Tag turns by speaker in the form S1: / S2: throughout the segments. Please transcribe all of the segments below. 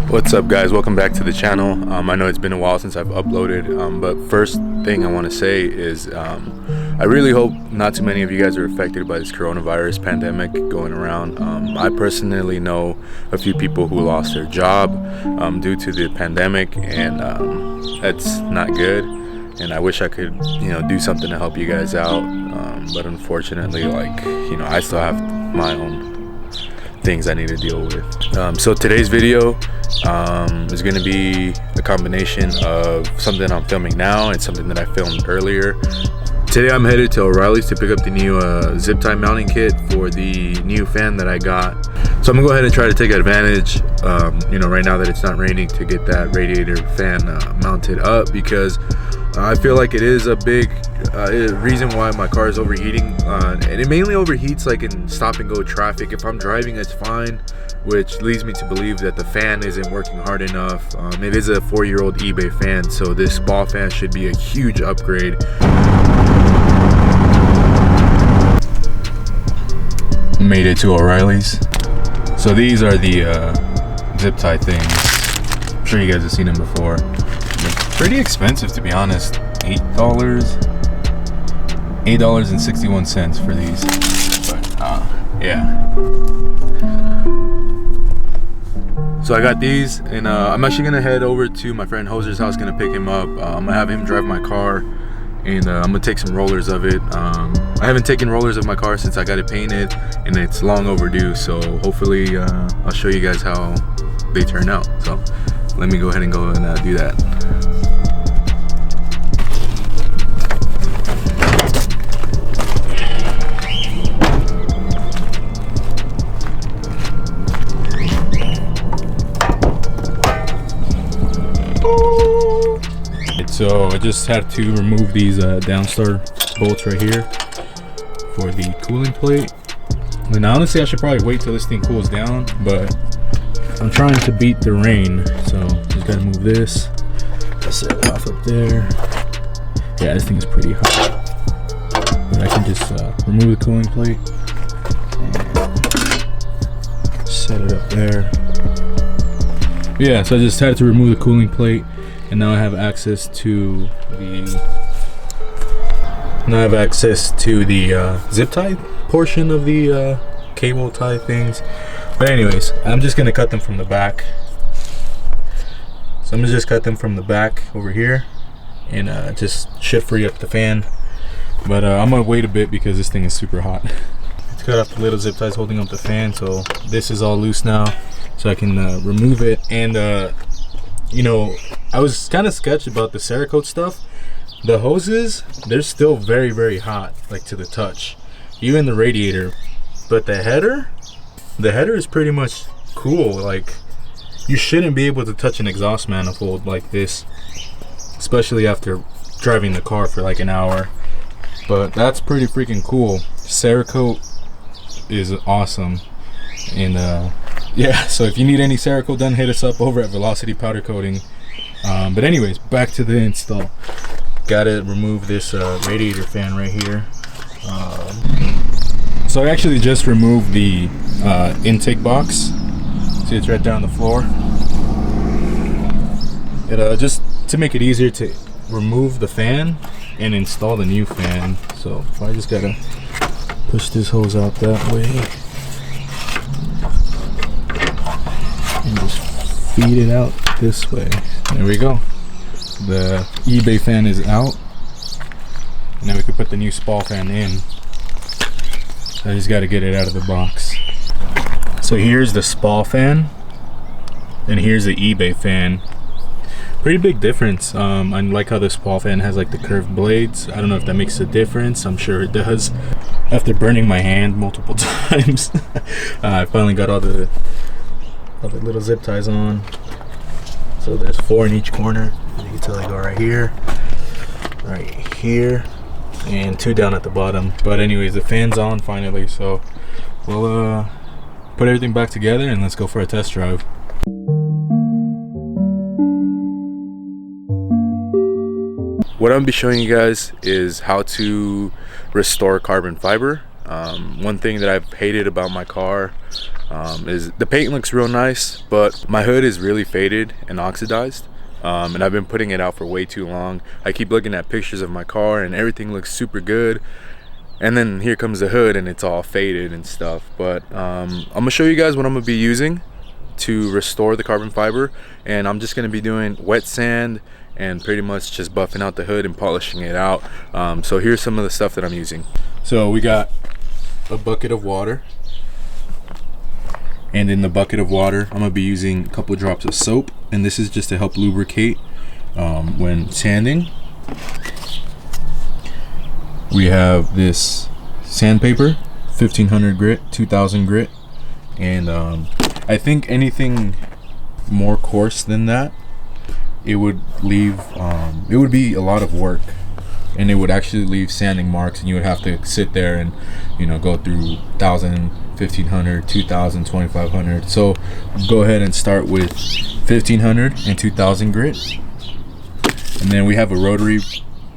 S1: What's up, guys? Welcome back to the channel. I know it's been a while since I've uploaded, but first thing I want to say is I really hope not too many of you guys are affected by this coronavirus pandemic going around. I personally know a few people who lost their job due to the pandemic, and that's not good. And I wish I could, do something to help you guys out, but unfortunately, I still have my own things I need to deal with. So today's video is going to be a combination of something I'm filming now and something that I filmed earlier. Today I'm headed to O'Reilly's to pick up the new zip tie mounting kit for the new fan that I got. So I'm gonna go ahead and try to take advantage, right now that it's not raining, to get that radiator fan mounted up, because I feel like it is a big reason why my car is overheating, and it mainly overheats like in stop and go traffic. If I'm driving, it's fine, which leads me to believe that the fan isn't working hard enough. It is a 4-year-old eBay fan, so this ball fan should be a huge upgrade. Made it to O'Reilly's. So these are the zip tie things. I'm sure you guys have seen them before. Pretty expensive, to be honest. $8.61 for these. But yeah. So I got these, and I'm actually gonna head over to my friend Hoser's house, gonna pick him up. I'm gonna have him drive my car, and I'm gonna take some rollers of it. I haven't taken rollers of my car since I got it painted, and it's long overdue, so hopefully I'll show you guys how they turn out. So let me go ahead and go and do that. So I just had to remove these downstar bolts right here for the cooling plate. And honestly, I should probably wait till this thing cools down, but I'm trying to beat the rain, so just gotta move this. Set it off up there. Yeah, this thing is pretty hot. But I can just remove the cooling plate and set it up there. Yeah, so I just had to remove the cooling plate, and now I have access to the zip tie portion of the cable tie things. But anyways, I'm just gonna cut them from the back. So I'm gonna just cut them from the back over here, and just should free up the fan. But I'm gonna wait a bit because this thing is super hot. Let's cut off the little zip ties holding up the fan. So this is all loose now, so I can remove it. And I was kind of sketched about the Cerakote stuff. The hoses, they're still very, very hot, like to the touch, even the radiator. But the header is pretty much cool. Like, you shouldn't be able to touch an exhaust manifold like this, especially after driving the car for like an hour. But that's pretty freaking cool. Cerakote is awesome. And yeah, so if you need any Cerakote done, hit us up over at Velocity Powder Coating. But anyways, back to the install. Gotta remove this radiator fan right here. So I actually just removed the intake box. See, it's right down the floor. Just to make it easier to remove the fan and install the new fan. So I just gotta push this hose out that way and just feed it out this way. There we go. The eBay fan is out. Now we can put the new spall fan in. I just got to get it out of the box. So here's the spall fan, and here's the eBay fan. Pretty big difference. I like how the spall fan has like the curved blades. I don't know if that makes a difference. I'm sure it does. After burning my hand multiple times, I finally got all the little zip ties on. So there's 4 in each corner. As you can tell, they go right here, and 2 down at the bottom. But anyways, the fan's on finally, so we'll put everything back together and let's go for a test drive. What I'm gonna be showing you guys is how to restore carbon fiber. One thing that I've hated about my car is the paint looks real nice, but my hood is really faded and oxidized. And I've been putting it out for way too long. I keep looking at pictures of my car and everything looks super good, and then here comes the hood and it's all faded and stuff. But I'm gonna show you guys what I'm gonna be using to restore the carbon fiber, and I'm just gonna be doing wet sand and pretty much just buffing out the hood and polishing it out. So here's some of the stuff that I'm using. So we got a bucket of water, and in the bucket of water I'm gonna be using a couple of drops of soap, and this is just to help lubricate when sanding. We have this sandpaper, 1500 grit, 2000 grit, and I think anything more coarse than that, it would leave it would be a lot of work, and it would actually leave sanding marks, and you would have to sit there and, you know, go through 1000, 1500, 2000, 2500. So go ahead and start with 1500 and 2000 grit, and then we have a rotary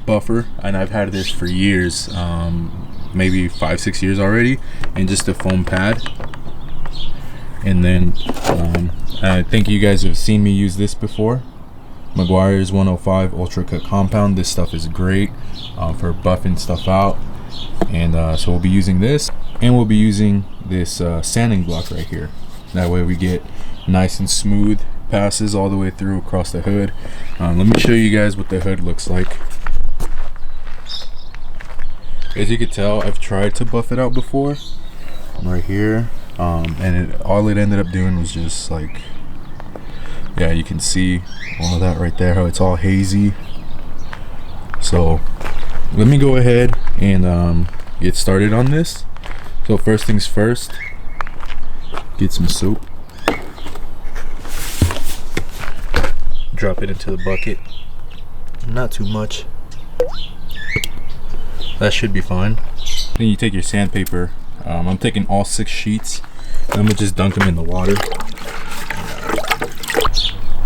S1: buffer, and I've had this for years, maybe 5-6 years already, and just a foam pad. And then I think you guys have seen me use this before, Meguiar's 105 Ultra Cut Compound. This stuff is great for buffing stuff out, and so we'll be using this, and we'll be using this sanding block right here. That way we get nice and smooth passes all the way through across the hood. Let me show you guys what the hood looks like. As you can tell, I've tried to buff it out before right here, and all it ended up doing was just like, yeah, you can see all of that right there, how it's all hazy. So let me go ahead and get started on this. So first things first, get some soap, drop it into the bucket, not too much, that should be fine. Then you take your sandpaper, I'm taking all 6 sheets, and I'm gonna just dunk them in the water.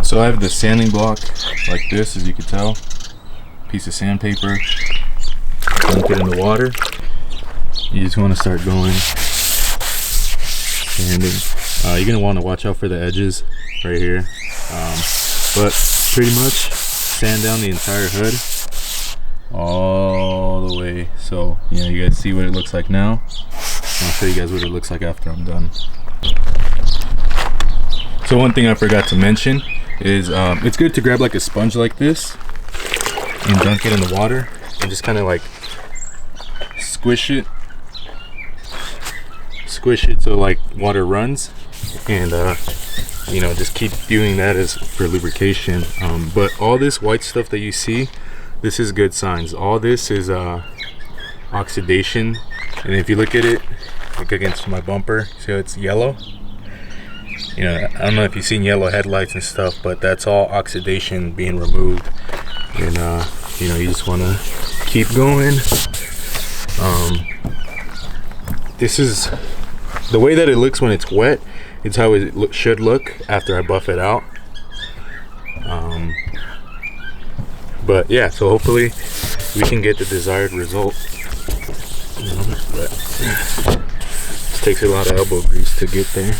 S1: So I have the sanding block like this, as you can tell, piece of sandpaper, dunk it in the water. You just want to start going sanding. You're gonna want to watch out for the edges right here, but pretty much sand down the entire hood all the way. So yeah, you guys see what it looks like now. I'll show you guys what it looks like after I'm done. So one thing I forgot to mention is it's good to grab like a sponge like this and dunk it in the water and just kind of like squish it so like water runs, and you know, just keep doing that as for lubrication. But all this white stuff that you see, this is good signs. All this is oxidation, and if you look at it like against my bumper, see how it's yellow? You know, I don't know if you've seen yellow headlights and stuff, but that's all oxidation being removed. And you know, you just want to keep going. This is the way that it looks when it's wet. It's how it should look after I buff it out. But yeah, so hopefully we can get the desired result. But it takes a lot of elbow grease to get there.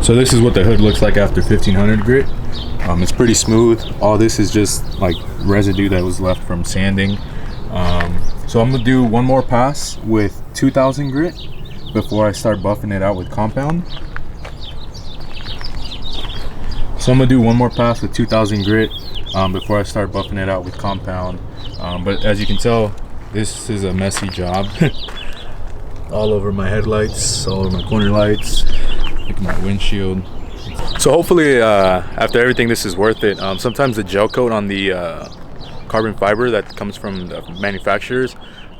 S1: So this is what the hood looks like after 1500 grit. It's pretty smooth. All this is just like residue that was left from sanding. So I'm gonna do one more pass with 2000 grit before I start buffing it out with compound. So I'm gonna do one more pass with 2000 grit before I start buffing it out with compound. But as you can tell, this is a messy job. All over my headlights, all over my corner lights, like my windshield. So hopefully after everything, this is worth it. Sometimes the gel coat on the carbon fiber that comes from the manufacturers,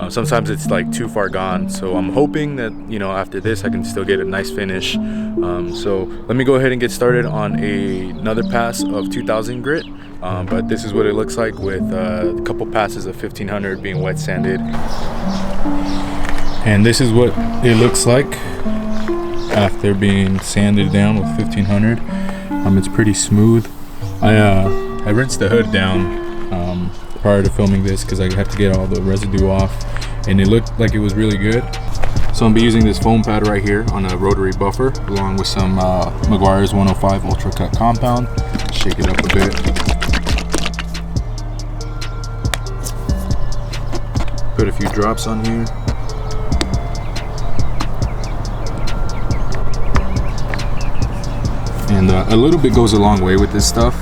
S1: sometimes it's like too far gone. So I'm hoping that, you know, after this I can still get a nice finish. So let me go ahead and get started on another pass of 2000 grit. But this is what it looks like with a couple passes of 1500 being wet sanded. And this is what it looks like after being sanded down with 1500. It's pretty smooth. I rinsed the hood down prior to filming this because I have to get all the residue off, and it looked like it was really good. So I'm gonna be using this foam pad right here on a rotary buffer along with some Meguiar's 105 Ultra Cut compound. Shake it up a bit. Put a few drops on here. And a little bit goes a long way with this stuff,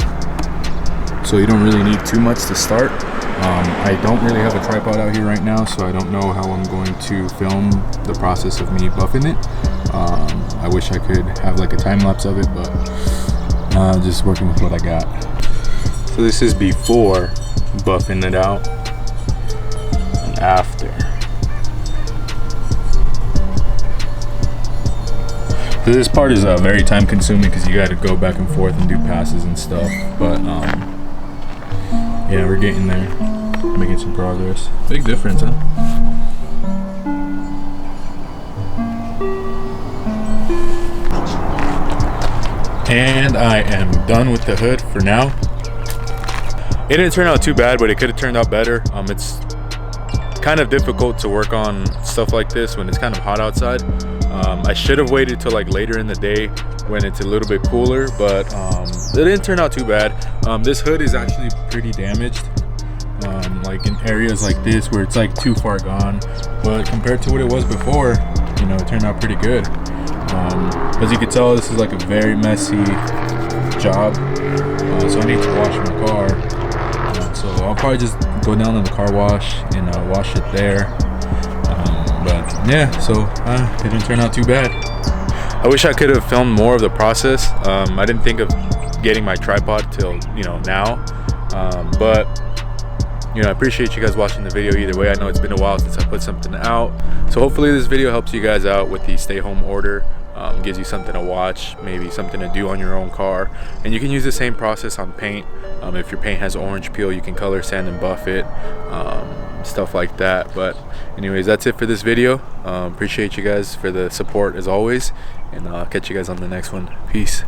S1: so you don't really need too much to start. I don't really have a tripod out here right now, so I don't know how I'm going to film the process of me buffing it. I wish I could have like a time lapse of it, but just working with what I got. So this is before buffing it out and after. So this part is very time consuming because you got to go back and forth and do passes and stuff, but yeah, we're getting there, making some progress. Big difference, huh? And I am done with the hood for now. It didn't turn out too bad, but it could have turned out better. It's kind of difficult to work on stuff like this when it's kind of hot outside. I should have waited till like later in the day when it's a little bit cooler, but it didn't turn out too bad. This hood is actually pretty damaged, like in areas like this where it's like too far gone, but compared to what it was before, you know, it turned out pretty good. As you can tell, this is like a very messy job, so I need to wash my car. So I'll probably just go down to the car wash and wash it there. But yeah, so it didn't turn out too bad. I wish I could have filmed more of the process. I didn't think of getting my tripod till, you know, now. But you know, I appreciate you guys watching the video either way. I know it's been a while since I put something out, so hopefully this video helps you guys out with the stay home order. Gives you something to watch, maybe something to do on your own car. And you can use the same process on paint. If your paint has orange peel, you can color sand and buff it, stuff like that. But anyways, that's it for this video. Appreciate you guys for the support as always, and I'll catch you guys on the next one. Peace.